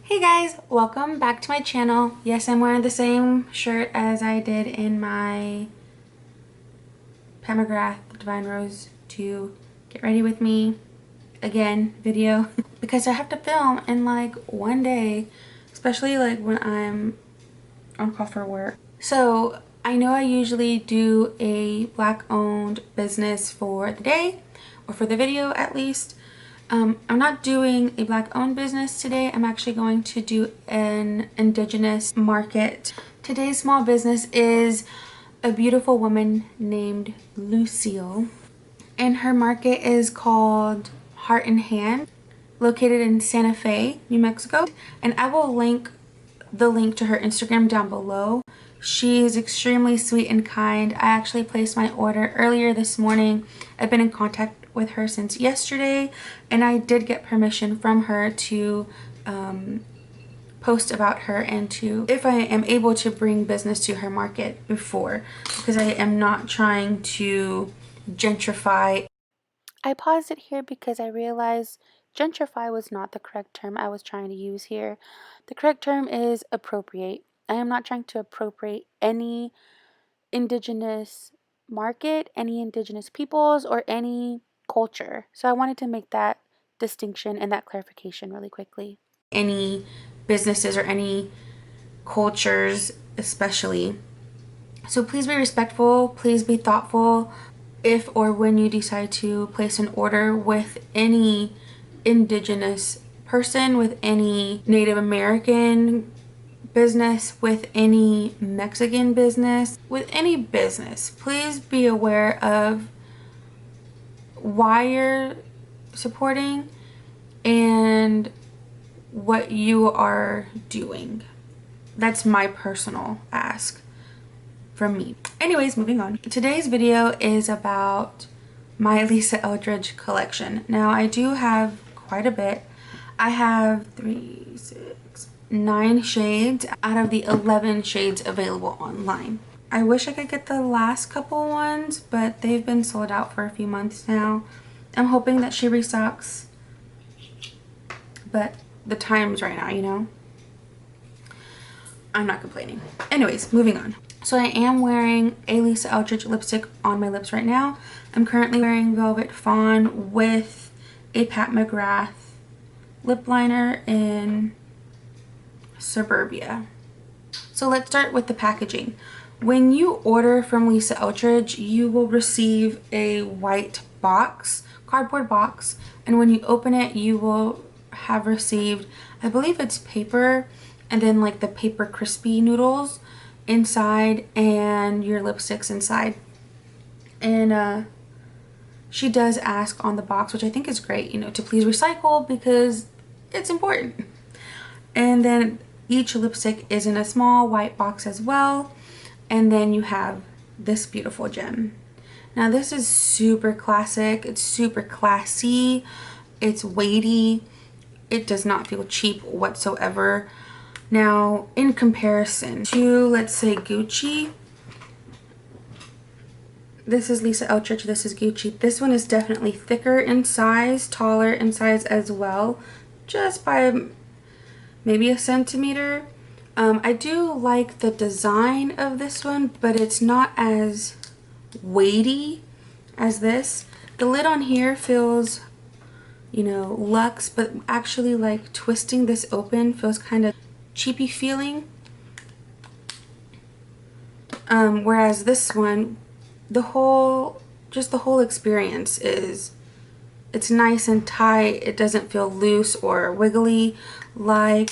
Hey guys, welcome back to my channel. Yes, I'm wearing the same shirt as I did in my Pat McGrath Divine Rose to get ready with me again video because I have to film in like one day, especially like when I'm on call for work. So I know I usually do a black owned business for the day or for the video at least. I'm not doing a black owned business today. I'm actually going to do an indigenous market. Today's small business is a beautiful woman named Lucille, and her market is called Heart in Hand, located in Santa Fe, New Mexico, and I will link the link to her Instagram down below. She is extremely sweet and kind. I actually placed my order earlier this morning. I've been in contact with her since yesterday, and I did get permission from her to post about her and to, if I am able to bring business to her market before, because I am not trying to gentrify. I paused it here because I realized gentrify was not the correct term I was trying to use here. The correct term is appropriate. I am not trying to appropriate any indigenous market, any indigenous peoples, or any culture. So I wanted to make that distinction and that clarification really quickly. Any businesses or any cultures especially. So please be respectful, please be thoughtful if or when you decide to place an order with any indigenous person, with any Native American business, with any Mexican business, with any business. Please be aware of why you're supporting and what you are doing. That's my personal ask from me. Anyways, moving on. Today's video is about my Lisa Eldridge collection. Now I do have quite a bit. I have 9 shades out of the 11 shades available online. I wish I could get the last couple ones, but they've been sold out for a few months now. I'm hoping that she restocks, but the times right now, you know, I'm not complaining. Anyways, moving on. So I am wearing a Lisa Eldridge lipstick on my lips right now. I'm currently wearing Velvet Fawn with a Pat McGrath lip liner in Suburbia. So let's start with the packaging. When you order from Lisa Eldridge, you will receive a white box, cardboard box, and when you open it, you will have received, I believe it's paper, and then like the paper crispy noodles inside and your lipsticks inside. And she does ask on the box, which I think is great, you know, to please recycle because it's important. And then each lipstick is in a small white box as well. And then you have this beautiful gem. Now this is super classic, it's super classy, it's weighty, it does not feel cheap whatsoever. Now in comparison to, let's say, Gucci, this is Lisa Eldridge, this is Gucci. This one is definitely thicker in size, taller in size as well, just by maybe a centimeter. I do like the design of this one, but it's not as weighty as this. The lid on here feels, you know, luxe, but actually like twisting this open feels kind of cheapy feeling. Whereas this one, the whole experience is, it's nice and tight. It doesn't feel loose or wiggly like,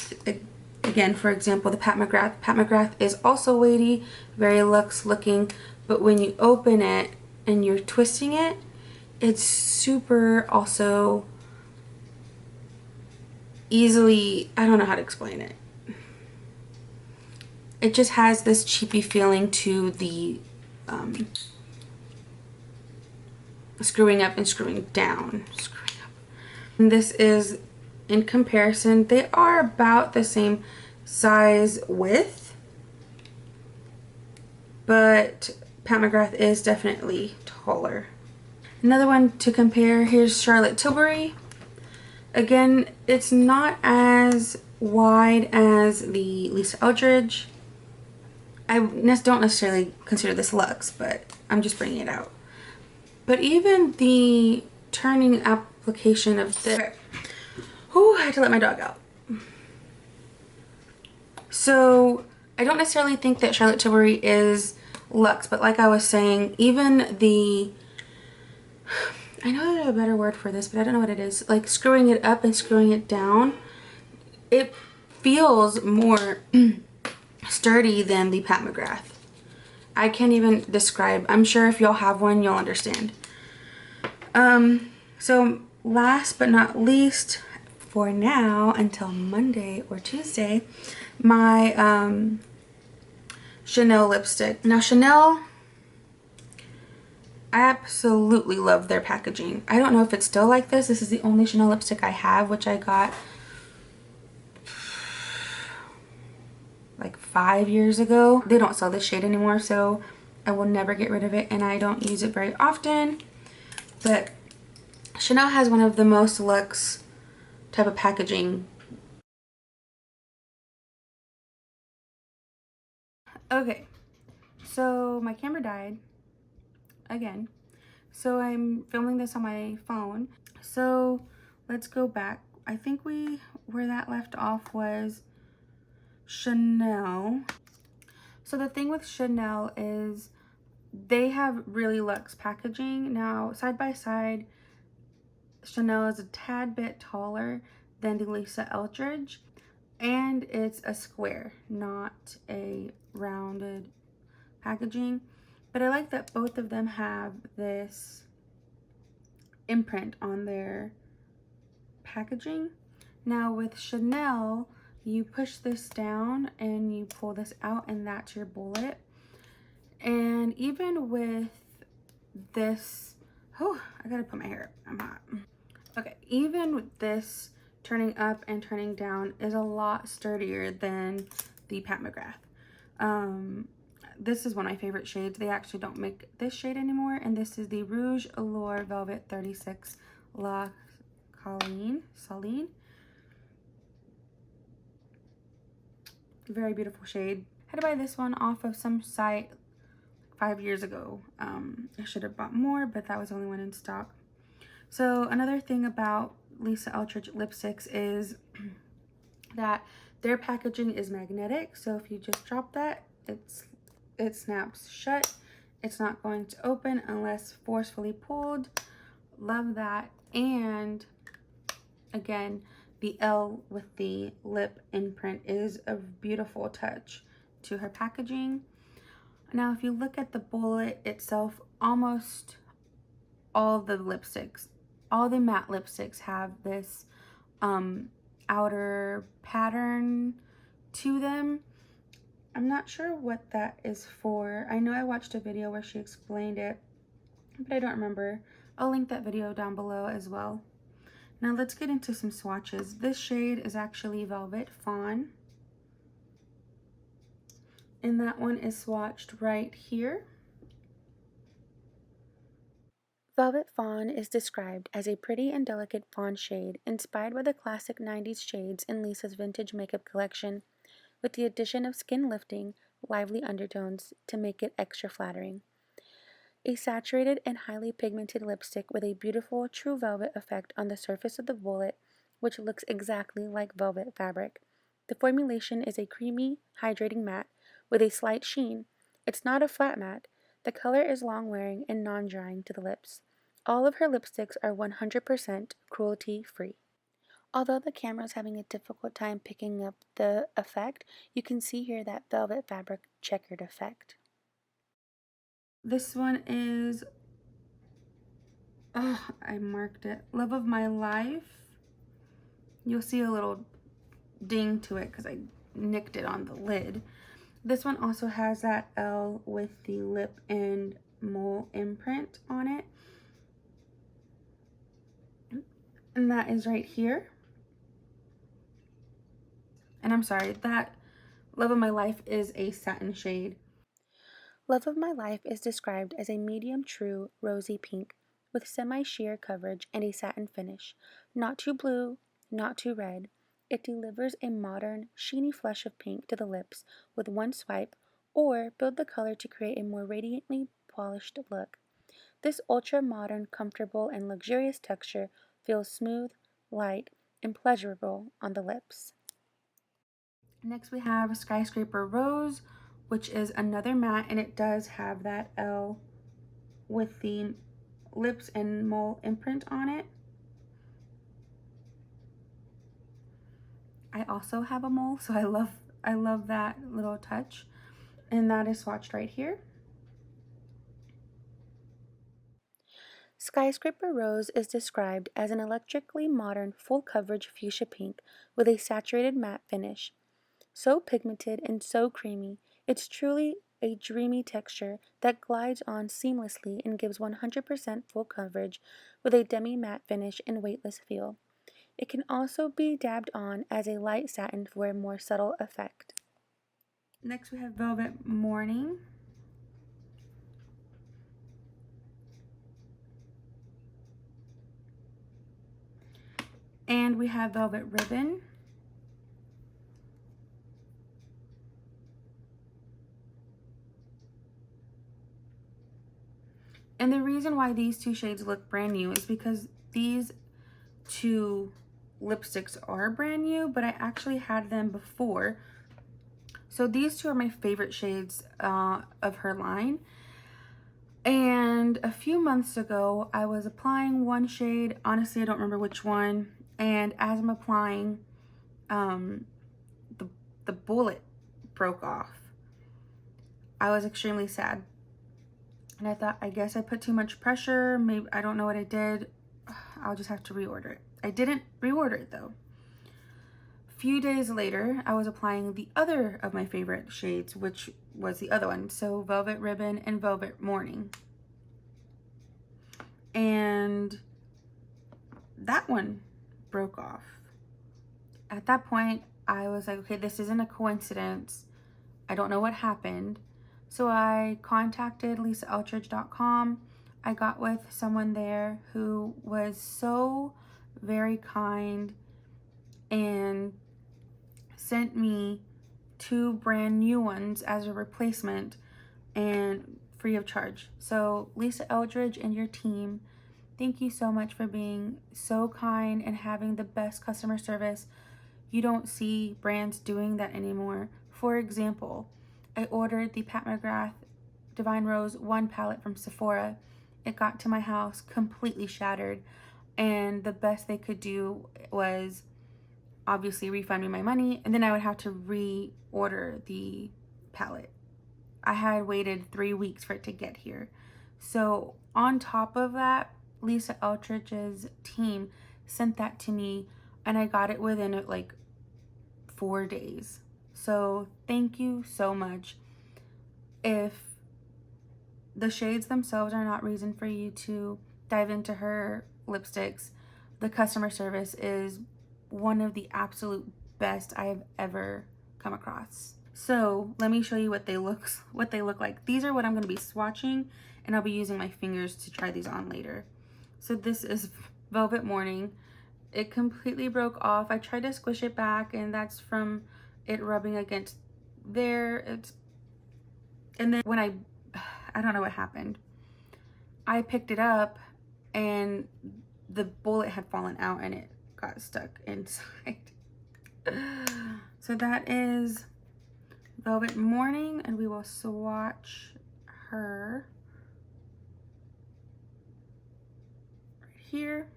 again, for example, the Pat McGrath. Pat McGrath is also weighty, very luxe looking, but when you open it and you're twisting it, it's super also easily, I don't know how to explain it. It just has this cheapy feeling to the screwing up and screwing down. And this is, in comparison, they are about the same size width, but Pat McGrath is definitely taller. Another one to compare, here's Charlotte Tilbury. Again, it's not as wide as the Lisa Eldridge. I don't necessarily consider this luxe, but I'm just bringing it out. But even the turning application of this, oh, I had to let my dog out. So I don't necessarily think that Charlotte Tilbury is luxe, but like I was saying, even the, I know there's a better word for this, but I don't know what it is, like screwing it up and screwing it down, it feels more sturdy than the Pat McGrath. I can't even describe. I'm sure if y'all have one, you'll understand. So last but not least, for now until Monday or Tuesday, my Chanel lipstick. Now Chanel, I absolutely love their packaging. I don't know if it's still like this. This is the only Chanel lipstick I have, which I got like 5 years ago. They don't sell this shade anymore, so I will never get rid of it, and I don't use it very often. But Chanel has one of the most luxe type of packaging. Okay, so my camera died again, so I'm filming this on my phone. So let's go back. I think where that left off was Chanel. So the thing with Chanel is they have really luxe packaging. Now, side by side, Chanel is a tad bit taller than the Lisa Eldridge, and it's a square, not a rounded packaging. But I like that both of them have this imprint on their packaging. Now with Chanel, you push this down and you pull this out, and that's your bullet. And even with this, oh, I gotta put my hair up, I'm hot. Okay, even with this turning up and turning down is a lot sturdier than the Pat McGrath. This is one of my favorite shades. They actually don't make this shade anymore, and this is the Rouge Allure Velvet 36 La Saline. Very beautiful shade. I had to buy this one off of some site 5 years ago. I should have bought more, but that was the only one in stock. So another thing about Lisa Eldridge lipsticks is that their packaging is magnetic. So if you just drop that, it snaps shut. It's not going to open unless forcefully pulled. Love that. And again, the L with the lip imprint is a beautiful touch to her packaging. Now, if you look at the bullet itself, almost all the lipsticks, all the matte lipsticks have this outer pattern to them. I'm not sure what that is for. I know I watched a video where she explained it, but I don't remember. I'll link that video down below as well. Now let's get into some swatches. This shade is actually Velvet Fawn, and that one is swatched right here. Velvet Fawn is described as a pretty and delicate fawn shade inspired by the classic 90s shades in Lisa's vintage makeup collection, with the addition of skin-lifting, lively undertones to make it extra flattering. A saturated and highly pigmented lipstick with a beautiful true velvet effect on the surface of the bullet, which looks exactly like velvet fabric. The formulation is a creamy, hydrating matte with a slight sheen. It's not a flat matte. The color is long-wearing and non-drying to the lips. All of her lipsticks are 100% cruelty-free. Although the camera is having a difficult time picking up the effect, you can see here that velvet fabric checkered effect. This one is, oh, I marked it, Love of My Life. You'll see a little ding to it because I nicked it on the lid. This one also has that L with the lip and mole imprint on it. And that is right here. And I'm sorry, that Love of My Life is a satin shade. Love of My Life is described as a medium true rosy pink with semi-sheer coverage and a satin finish. Not too blue, not too red. It delivers a modern, sheeny flush of pink to the lips with one swipe, or build the color to create a more radiantly polished look. This ultra-modern, comfortable, and luxurious texture feels smooth, light, and pleasurable on the lips. Next we have Skyscraper Rose, which is another matte, and it does have that L with the lips and mole imprint on it. I also have a mole, so I love that little touch. And that is swatched right here. Skyscraper Rose is described as an electrically modern full coverage fuchsia pink with a saturated matte finish. So pigmented and so creamy, it's truly a dreamy texture that glides on seamlessly and gives 100% full coverage with a demi-matte finish and weightless feel. It can also be dabbed on as a light satin for a more subtle effect. Next we have Velvet Morning. And we have Velvet Ribbon. And the reason why these two shades look brand new is because these two lipsticks are brand new, but I actually had them before. So these two are my favorite shades of her line. And a few months ago, I was applying one shade. Honestly, I don't remember which one. And as I'm applying, the bullet broke off. I was extremely sad. And I thought, I guess I put too much pressure. Maybe, I don't know what I did. I'll just have to reorder it. I didn't reorder it though. A few days later, I was applying the other of my favorite shades, which was the other one. So Velvet Ribbon and Velvet Morning. And that one broke off. At that point, I was like, okay, this isn't a coincidence. I don't know what happened. So I contacted LisaEldridge.com. I got with someone there who was so very kind and sent me two brand new ones as a replacement and free of charge. So Lisa Eldridge and your team, thank you so much for being so kind and having the best customer service. You don't see brands doing that anymore. For example, I ordered the Pat McGrath Divine Rose 1 palette from Sephora. It got to my house completely shattered, and the best they could do was obviously refund me my money, and then I would have to reorder the palette. I had waited 3 weeks for it to get here. So on top of that, Lisa Eldridge's team sent that to me, and I got it within like 4 days. So thank you so much. If the shades themselves are not reason for you to dive into her lipsticks, the customer service is one of the absolute best I have ever come across. So let me show you what they look like. These are what I'm going to be swatching, and I'll be using my fingers to try these on later. So this is Velvet Morning. It completely broke off. I tried to squish it back, and that's from it rubbing against there. And then when I don't know what happened. I picked it up and the bullet had fallen out and it got stuck inside. So that is Velvet Morning, and we will swatch her right here.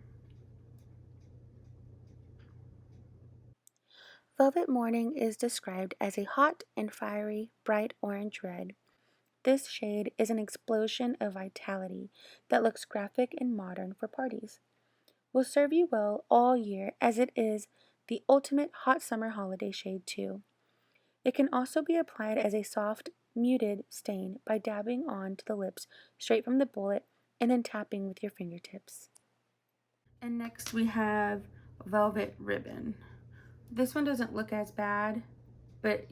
Velvet Morning is described as a hot and fiery bright orange red. This shade is an explosion of vitality that looks graphic and modern for parties. Will serve you well all year, as it is the ultimate hot summer holiday shade too. It can also be applied as a soft, muted stain by dabbing onto the lips straight from the bullet and then tapping with your fingertips. And next we have Velvet Ribbon. This one doesn't look as bad, but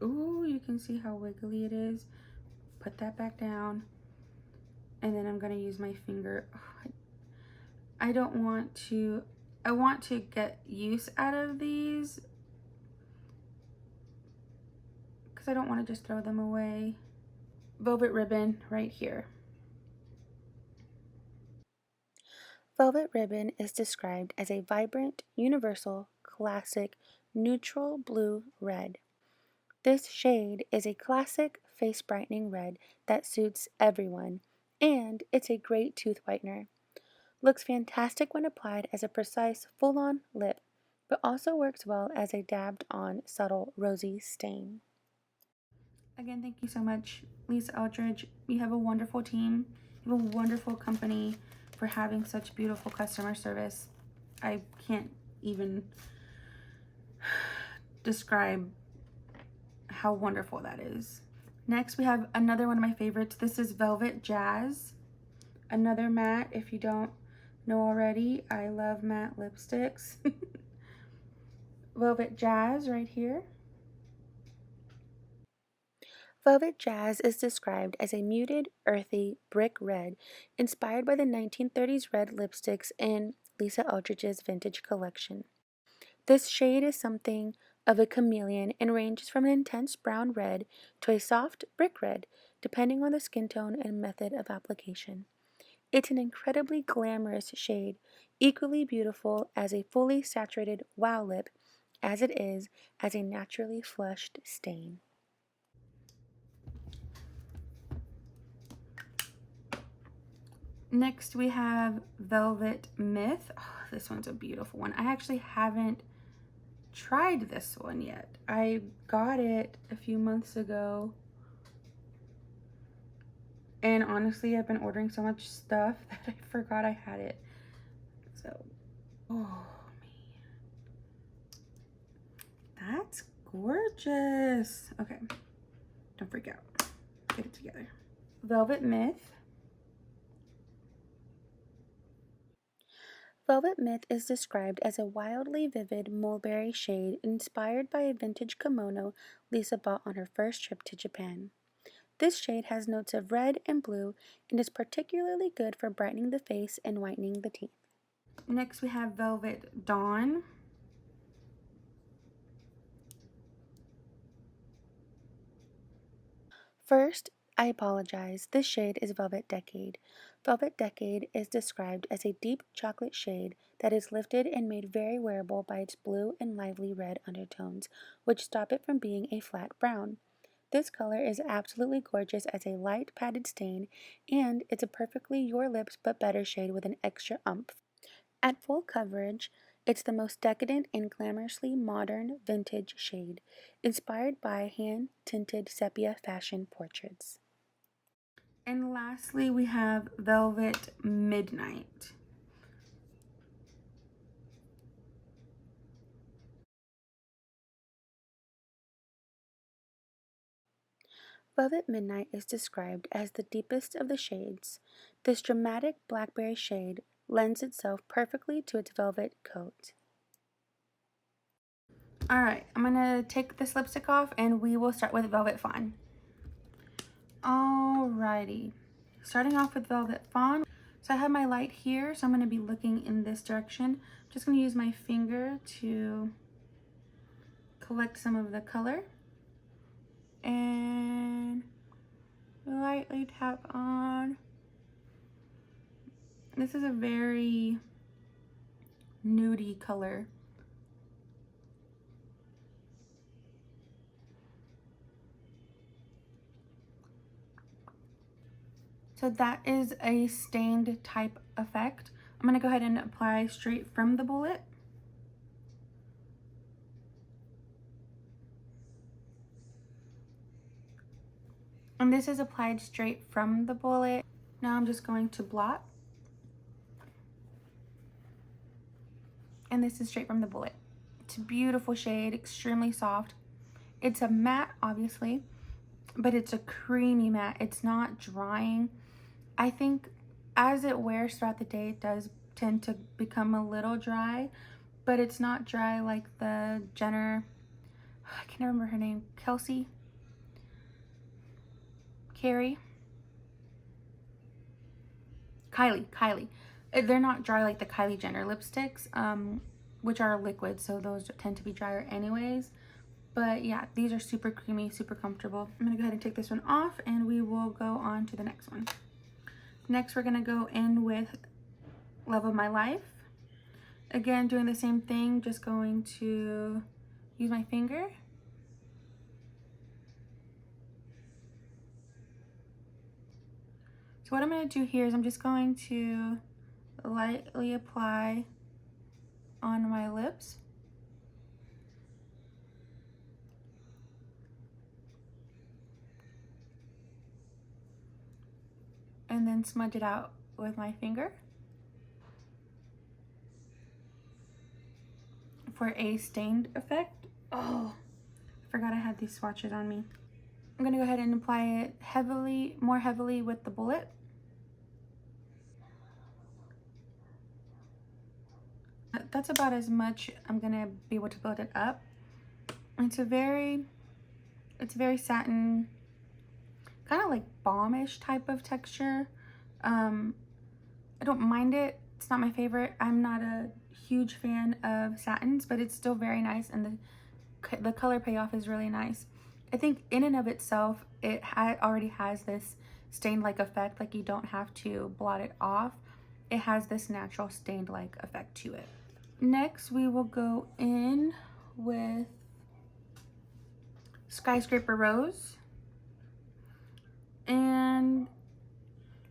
ooh, you can see how wiggly it is. Put that back down, and then I'm going to use my finger. I don't want to I want to get use out of these because I don't want to just throw them away. Velvet ribbon right here. Velvet ribbon is described as a vibrant, universal, classic, neutral blue red. This shade is a classic face brightening red that suits everyone, and it's a great tooth whitener. Looks fantastic when applied as a precise, full-on lip, but also works well as a dabbed-on, subtle, rosy stain. Again, thank you so much, Lisa Eldridge. You have a wonderful team. You have a wonderful company for having such beautiful customer service. I can't even describe how wonderful that is. Next, we have another one of my favorites. This is Velvet Jazz. Another matte. If you don't know already, I love matte lipsticks. Velvet Jazz right here. Velvet Jazz is described as a muted, earthy, brick red, inspired by the 1930s red lipsticks in Lisa Eldridge's vintage collection. This shade is something of a chameleon and ranges from an intense brown red to a soft brick red, depending on the skin tone and method of application. It's an incredibly glamorous shade, equally beautiful as a fully saturated wow lip as it is as a naturally flushed stain. Next, we have Velvet Myth. Oh, this one's a beautiful one. I actually haven't tried this one yet. I got it a few months ago. And honestly, I've been ordering so much stuff that I forgot I had it. So, oh man. That's gorgeous. Okay, don't freak out. Get it together. Velvet Myth. Velvet Myth is described as a wildly vivid mulberry shade inspired by a vintage kimono Lisa bought on her first trip to Japan. This shade has notes of red and blue and is particularly good for brightening the face and whitening the teeth. Next, we have Velvet Dawn. First, I apologize, this shade is Velvet Decade. Velvet Decade is described as a deep chocolate shade that is lifted and made very wearable by its blue and lively red undertones, which stop it from being a flat brown. This color is absolutely gorgeous as a light padded stain, and it's a perfectly your lips but better shade with an extra umph. At full coverage, it's the most decadent and glamorously modern vintage shade, inspired by hand-tinted sepia fashion portraits. And lastly, we have Velvet Midnight. Velvet Midnight is described as the deepest of the shades. This dramatic blackberry shade lends itself perfectly to its velvet coat. All right, I'm gonna take this lipstick off and we will start with Velvet Fawn. Alrighty, starting off with Velvet Fawn. So I have my light here, so I'm gonna be looking in this direction. I'm just gonna use my finger to collect some of the color and lightly tap on. This is a very nudie color. So that is a stained type effect. I'm gonna go ahead and apply straight from the bullet. And this is applied straight from the bullet. Now I'm just going to blot. And this is straight from the bullet. It's a beautiful shade, extremely soft. It's a matte, obviously, but it's a creamy matte. It's not drying. I think as it wears throughout the day, it does tend to become a little dry, but it's not dry like the Jenner, I can't remember her name, Kylie. They're not dry like the Kylie Jenner lipsticks, which are liquid, so those tend to be drier anyways. But yeah, these are super creamy, super comfortable. I'm gonna go ahead and take this one off and we will go on to the next one. Next, we're gonna go in with Love of My Life. Again, doing the same thing, just going to use my finger. So what I'm gonna do here is I'm just going to lightly apply on my lips. And then smudge it out with my finger for a stained effect. Oh, I forgot I had these swatches on me. I'm gonna go ahead and apply it heavily, more heavily with the bullet. That's about as much I'm gonna be able to build it up. It's very satin, kind of like balmish type of texture. I don't mind it. It's not my favorite. I'm not a huge fan of satins, but it's still very nice, and the color payoff is really nice. I think in and of itself, it already has this stained-like effect. Like, you don't have to blot it off. It has this natural stained-like effect to it. Next, we will go in with Skyscraper Rose. And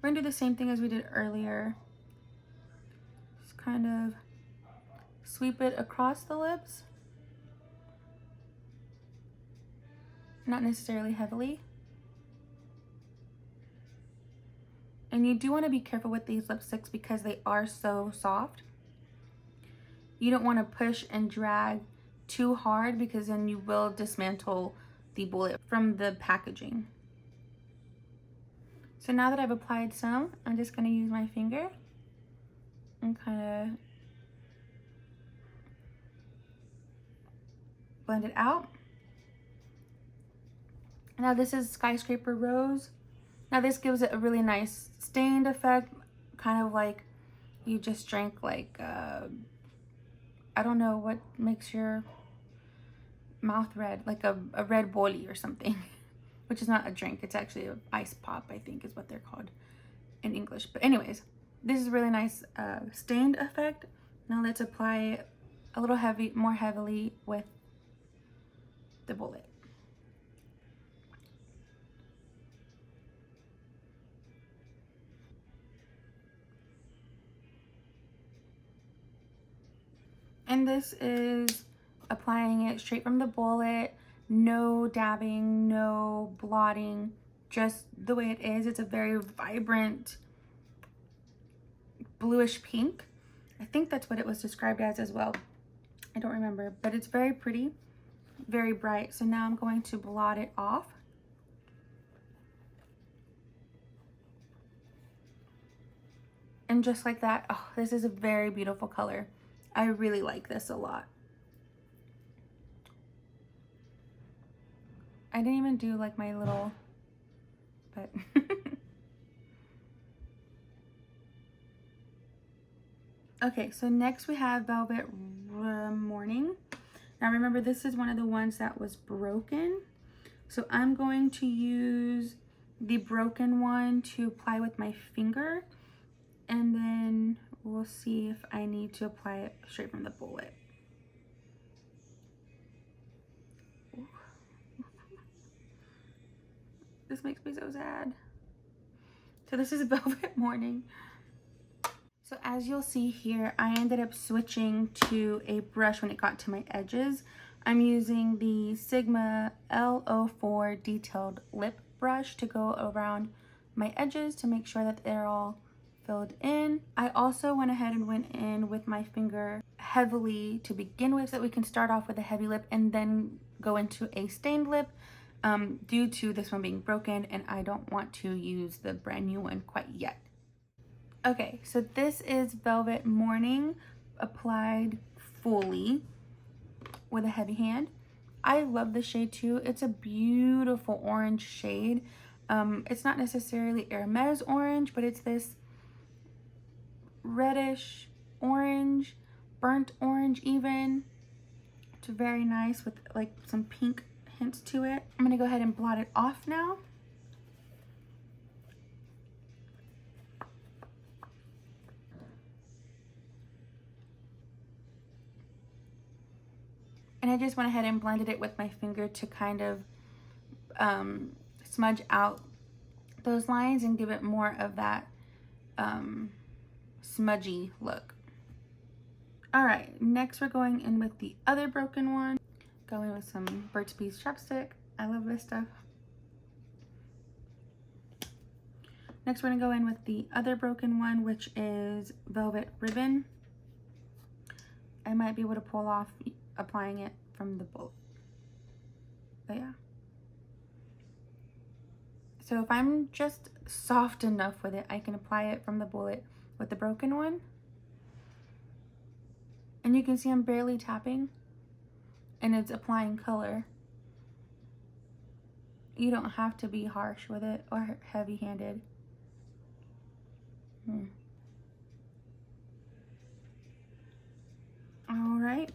we're gonna do the same thing as we did earlier. Just kind of sweep it across the lips. Not necessarily heavily. And you do want to be careful with these lipsticks because they are so soft. You don't want to push and drag too hard because then you will dismantle the bullet from the packaging. So now that I've applied some, I'm just going to use my finger and kind of blend it out. Now this is Skyscraper Rose. Now this gives it a really nice stained effect, kind of like you just drank like, I don't know what makes your mouth red, like a red bully or something, which is not a drink. It's actually an ice pop, I think is what they're called in English. But anyways, this is a really nice stained effect. Now let's apply it a little more heavily with the bullet. And this is applying it straight from the bullet, no dabbing, no blotting, just the way it is. It's a very vibrant bluish pink. I think that's what it was described as well. I don't remember, but it's very pretty, very bright. So now I'm going to blot it off. And just like that, oh, this is a very beautiful color. I really like this a lot. I didn't even do like my little, but okay, so next we have Velvet Morning. Now remember, this is one of the ones that was broken. So I'm going to use the broken one to apply with my finger, and then we'll see if I need to apply it straight from the bullet. This makes me so sad. So this is Velvet Morning. So as you'll see here, I ended up switching to a brush when it got to my edges. I'm using the Sigma L04 Detailed Lip Brush to go around my edges to make sure that they're all filled in. I also went ahead and went in with my finger heavily to begin with so that we can start off with a heavy lip and then go into a stained lip. Due to this one being broken and I don't want to use the brand new one quite yet. Okay, so this is Velvet Morning applied fully with a heavy hand. I love the shade too. It's a beautiful orange shade. It's not necessarily Hermes orange, but it's this reddish orange, burnt orange even. It's very nice with like some pink hints to it. I'm gonna go ahead and blot it off now. And I just went ahead and blended it with my finger to kind of smudge out those lines and give it more of that smudgy look. All right, next we're going in with the other broken one. Going with some Burt's Bees chapstick. I love this stuff. Next we're gonna go in with the other broken one, which is Velvet Ribbon. I might be able to pull off applying it from the bullet, but yeah. So if I'm just soft enough with it, I can apply it from the bullet with the broken one. And you can see I'm barely tapping and it's applying color. You don't have to be harsh with it or heavy-handed. All right.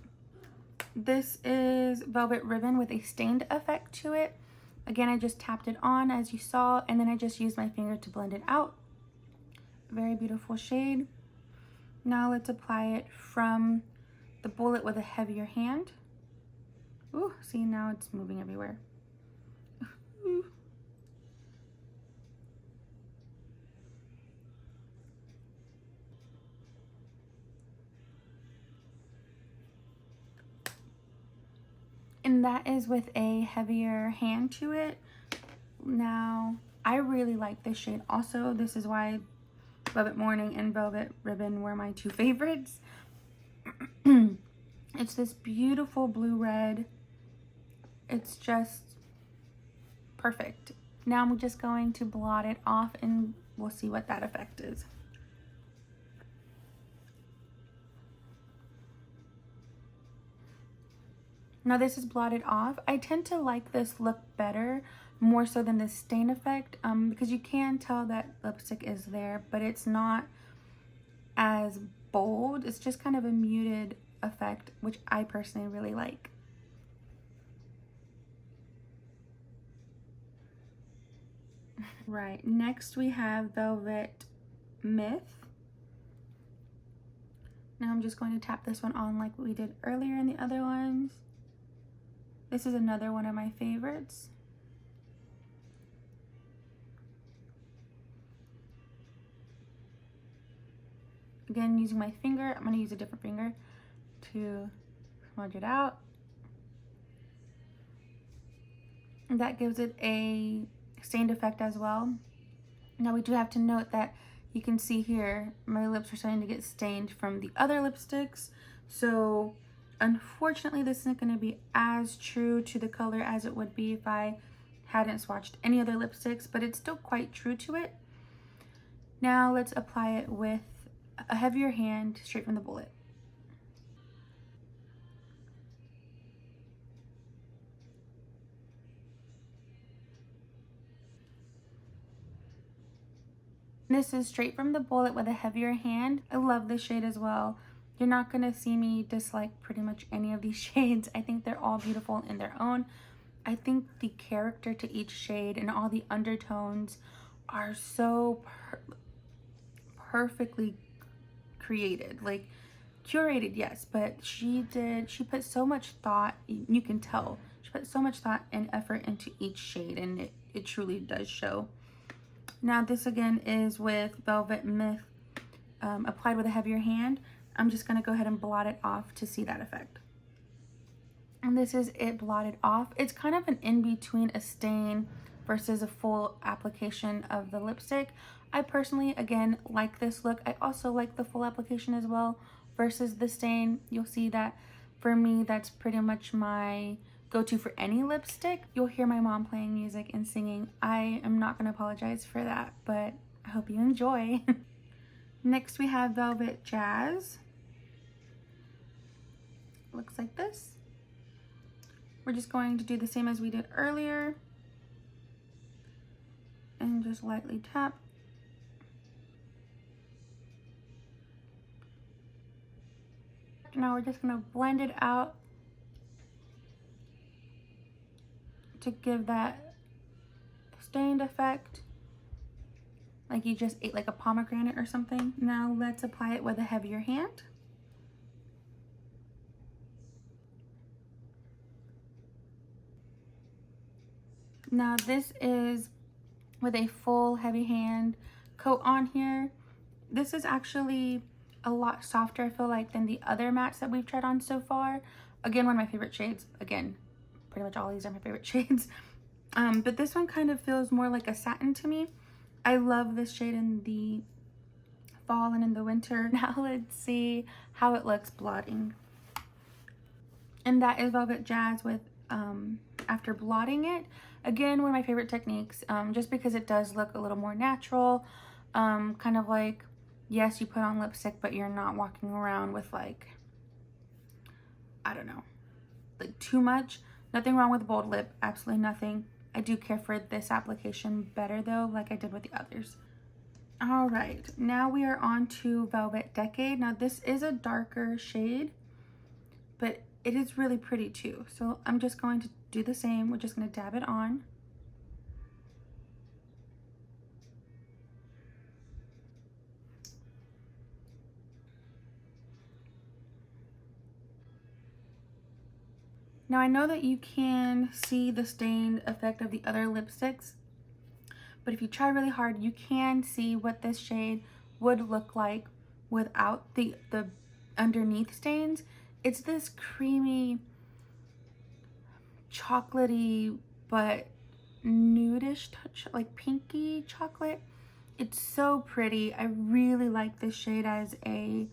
This is Velvet Ribbon with a stained effect to it. Again, I just tapped it on as you saw, and then I just used my finger to blend it out. Very beautiful shade. Now let's apply it from the bullet with a heavier hand. Ooh, see, now it's moving everywhere. And that is with a heavier hand to it. Now, I really like this shade also. This is why Velvet Morning and Velvet Ribbon were my two favorites. It's this beautiful blue-red. It's just perfect. Now I'm just going to blot it off and we'll see what that effect is. Now this is blotted off. I tend to like this look better, more so than the stain effect, because you can tell that lipstick is there, but it's not as bold. It's just kind of a muted effect, which I personally really like. Right, next we have Velvet Myth. Now I'm just going to tap this one on like we did earlier in the other ones. This is another one of my favorites. Again, using my finger, I'm gonna use a different finger to smudge it out. And that gives it a stained effect as well. Now we do have to note that you can see here, my lips are starting to get stained from the other lipsticks. So unfortunately, this isn't gonna be as true to the color as it would be if I hadn't swatched any other lipsticks, but it's still quite true to it. Now let's apply it with a heavier hand straight from the bullet. This is straight from the bullet with a heavier hand. I love this shade as well. You're not gonna see me dislike pretty much any of these shades. I think they're all beautiful in their own. I think the character to each shade and all the undertones are so perfectly created. Like, curated, yes, but she put so much thought, you can tell. She put so much thought and effort into each shade, and it truly does show. Now this again is with Velvet Myth, applied with a heavier hand. I'm just gonna go ahead and blot it off to see that effect. And this is it blotted off. It's kind of an in-between a stain versus a full application of the lipstick. I personally, again, like this look. I also like the full application as well versus the stain. You'll see that for me, that's pretty much my go-to for any lipstick. You'll hear my mom playing music and singing. I am not gonna apologize for that, but I hope you enjoy. Next we have Velvet Jazz. Looks like this. We're just going to do the same as we did earlier and just lightly tap. Now we're just gonna blend it out to give that stained effect, like you just ate like a pomegranate or something. Now let's apply it with a heavier hand. Now this is with a full heavy hand coat on here. This is actually a lot softer, I feel like, than the other mattes that we've tried on so far. Again, one of my favorite shades. Again, pretty much all these are my favorite shades. But this one kind of feels more like a satin to me. I love this shade in the fall and in the winter. Now let's see how it looks blotting. And that is Velvet Jazz with after blotting it. Again, one of my favorite techniques, just because it does look a little more natural. Kind of like, yes, you put on lipstick, but you're not walking around with like, I don't know, like too much. Nothing wrong with bold lip, absolutely nothing. I do care for this application better though, like I did with the others. All right, now we are on to Velvet Decade. Now this is a darker shade, but it is really pretty too. So I'm just going to do the same. We're just gonna dab it on. Now I know that you can see the stained effect of the other lipsticks, but if you try really hard, you can see what this shade would look like without the underneath stains. It's this creamy, chocolatey, but nudish touch, like pinky chocolate. It's so pretty. I really like this shade as a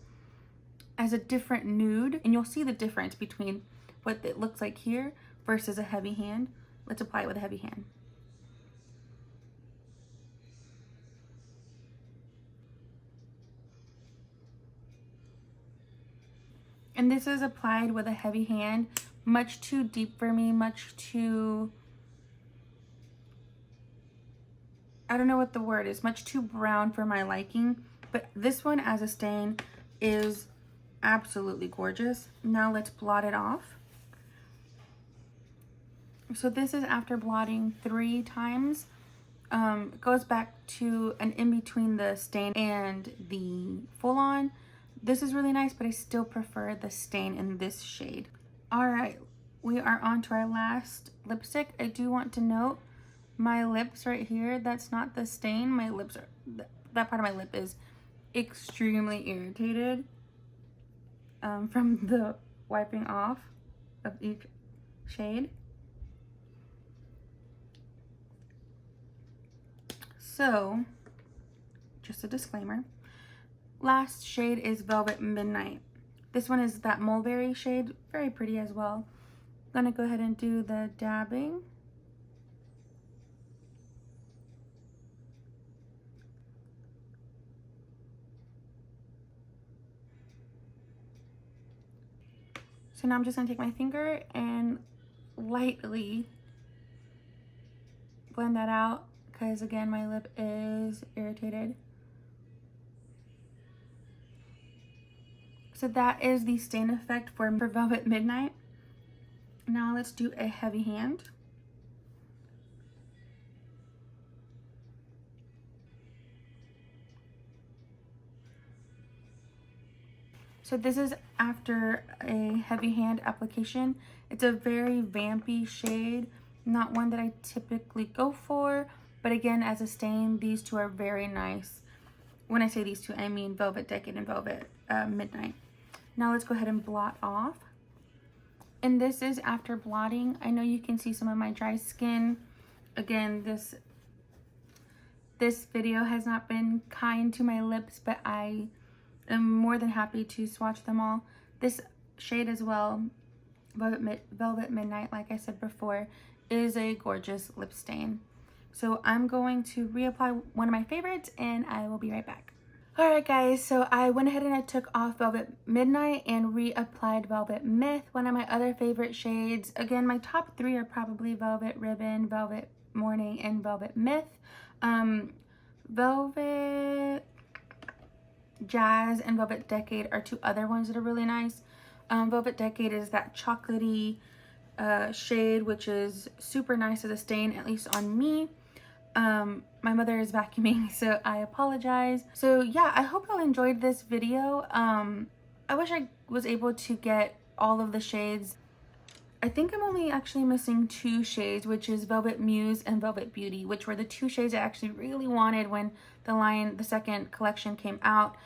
different nude, and you'll see the difference between what it looks like here versus a heavy hand. Let's apply it with a heavy hand. And this is applied with a heavy hand, much too deep for me, much too, I don't know what the word is, much too brown for my liking. But this one as a stain is absolutely gorgeous. Now let's blot it off. So this is after blotting 3 times. It goes back to an in between the stain and the full on. This is really nice, but I still prefer the stain in this shade. All right, we are on to our last lipstick. I do want to note my lips right here, that's not the stain. My lips are, that part of my lip is extremely irritated from the wiping off of each shade. So, just a disclaimer. Last shade is Velvet Midnight. This one is that mulberry shade, very pretty as well. I'm gonna go ahead and do the dabbing. So now I'm just gonna take my finger and lightly blend that out, because again, my lip is irritated. So that is the stain effect for Velvet Midnight. Now let's do a heavy hand. So this is after a heavy hand application. It's a very vampy shade, not one that I typically go for, but again, as a stain, these two are very nice. When I say these two, I mean Velvet Decade and Velvet Midnight. Now let's go ahead and blot off. And this is after blotting. I know you can see some of my dry skin. Again, this video has not been kind to my lips, but I am more than happy to swatch them all. This shade as well, Velvet Midnight, like I said before, is a gorgeous lip stain. So I'm going to reapply one of my favorites and I will be right back. Alright guys, so I went ahead and I took off Velvet Midnight and reapplied Velvet Myth, one of my other favorite shades. Again, my top 3 are probably Velvet Ribbon, Velvet Morning, and Velvet Myth. Velvet Jazz and Velvet Decade are 2 other ones that are really nice. Velvet Decade is that chocolatey shade, which is super nice as a stain, at least on me. My mother is vacuuming, so I apologize. So yeah, I hope y'all enjoyed this video. I wish I was able to get all of the shades. I think I'm only actually missing 2 shades, which is Velvet Muse and Velvet Beauty, which were the 2 shades I actually really wanted when the second collection came out,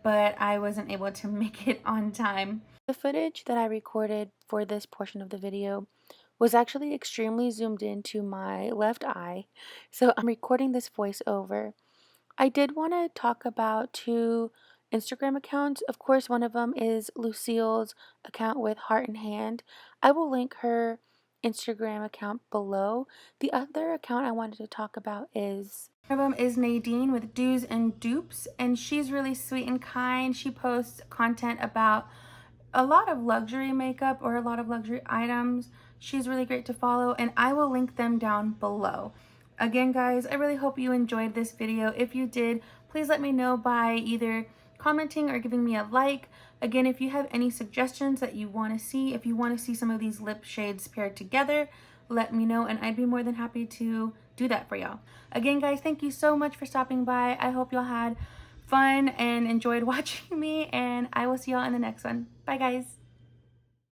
but I wasn't able to make it on time. The footage that I recorded for this portion of the video was actually extremely zoomed into my left eye, so I'm recording this voiceover. I did want to talk about 2 Instagram accounts. Of course, one of them is Lucille's account with Heart and Hand. I will link her Instagram account below. The other account I wanted to talk about is One of them is Nadine with Do's and Dupes, and she's really sweet and kind. She posts content about a lot of luxury makeup or a lot of luxury items. She's really great to follow, and I will link them down below. Again, guys, I really hope you enjoyed this video. If you did, please let me know by either commenting or giving me a like. Again, if you have any suggestions that you want to see, if you want to see some of these lip shades paired together, let me know, and I'd be more than happy to do that for y'all. Again, guys, thank you so much for stopping by. I hope y'all had fun and enjoyed watching me, and I will see y'all in the next one. Bye, guys.